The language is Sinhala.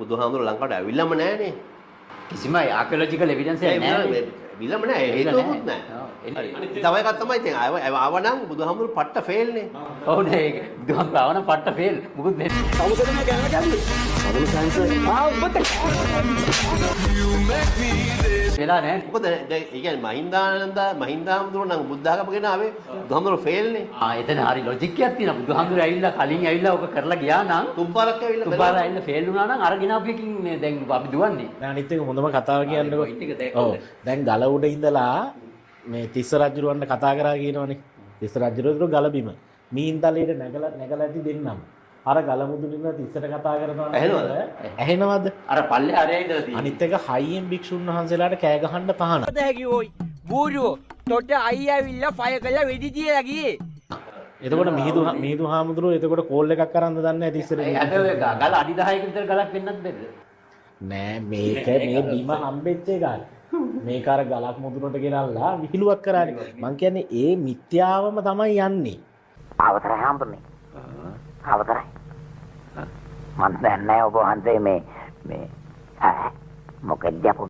බුදුහාමුදුරුවෝ ලංකාවට ඇවිල්ලාම නැහනේ. කිසිම ආකියොලොජිකල් එවිඩන්ස් එකක් නැහැ. විලම නැහැ හේතුවකුත් නැහැ. තව එකක් තමයි ඉතින් ආවනම් බුදුහාමුදුරුවෝ පට්ට ෆේල් නේ. ඔව් නේ බුදුහාමුදුරුවෝ ආවනම් පට්ට ෆේල්. මොකද මේ අවසරම කැමරා ගන්නේ. අවුල සංස ඔබට වෙලා නැහැ. මොකද ඒ කියන්නේ මහින්දාහාමුදුරුවෝ නම් බුද්ධ ආගමගෙන ආවේ බුදුහාමුදුරුවෝ ෆේල් නේ. එතන හරි ලොජික් එකක් තියෙනවා. බුදුහාමුදුරුවෝ ඇවිල්ලා කලින් ඇවිල්ලා ඔක කරලා ගියා නම් තුම්පාරක් ඇවිල්ලා තුම්පාර ඇවිල්ලා ෆේල් වුණා නම් අර ගිනාපියකින් දැන් අපි දුවන්නේ. අනිත් එක හොඳම කතාව කියන්නකො. ඔව් දැන් ගල උඩ ඉඳලා මේ තිස්ස රජුරවන්න කතා කරා කියනවනේ. තිස්ස රජුරවරු ගල බිම මීන්දලේට නැගලා ඇති දෙන්නම්. අර ගල මුදුනින්ම තිස්සට කතා කරනවා ඇහෙනවද? අර පල්ලේ අරේ ඉඳලා තියෙන්නේ. අනිත් එක හයියෙන් භික්ෂුන් වහන්සේලාට කෑ ගහන්න පහන. හැකි ඕයි බූරුවෝ තොට අයි ඇවිල්ලා ෆය කළා වෙඩි තියලා ගියේ. එතකොට මිහිඳු හාමුදුරුවෝ එතකොට කෝල් එකක් කරන්ද දන්නේ නැහැ තිස්සට. හැබැයි ගල අඩි 10ක විතර ගලක් වෙන්නත් බැරිද? නෑ මේක මේ බිම හම්බෙච්ච එකක්. මේක අර ගලක් මුදුනට ගෙනල්ලා විහිළුවක් කරානේ. මං කියන්නේ ඒ මිත්‍යාවම තමයි යන්නේ. අවතරයි හම්බුනේ. අවතරයි. මන් දන්නේ ඔබ හන්දේ මේ මොකද යපු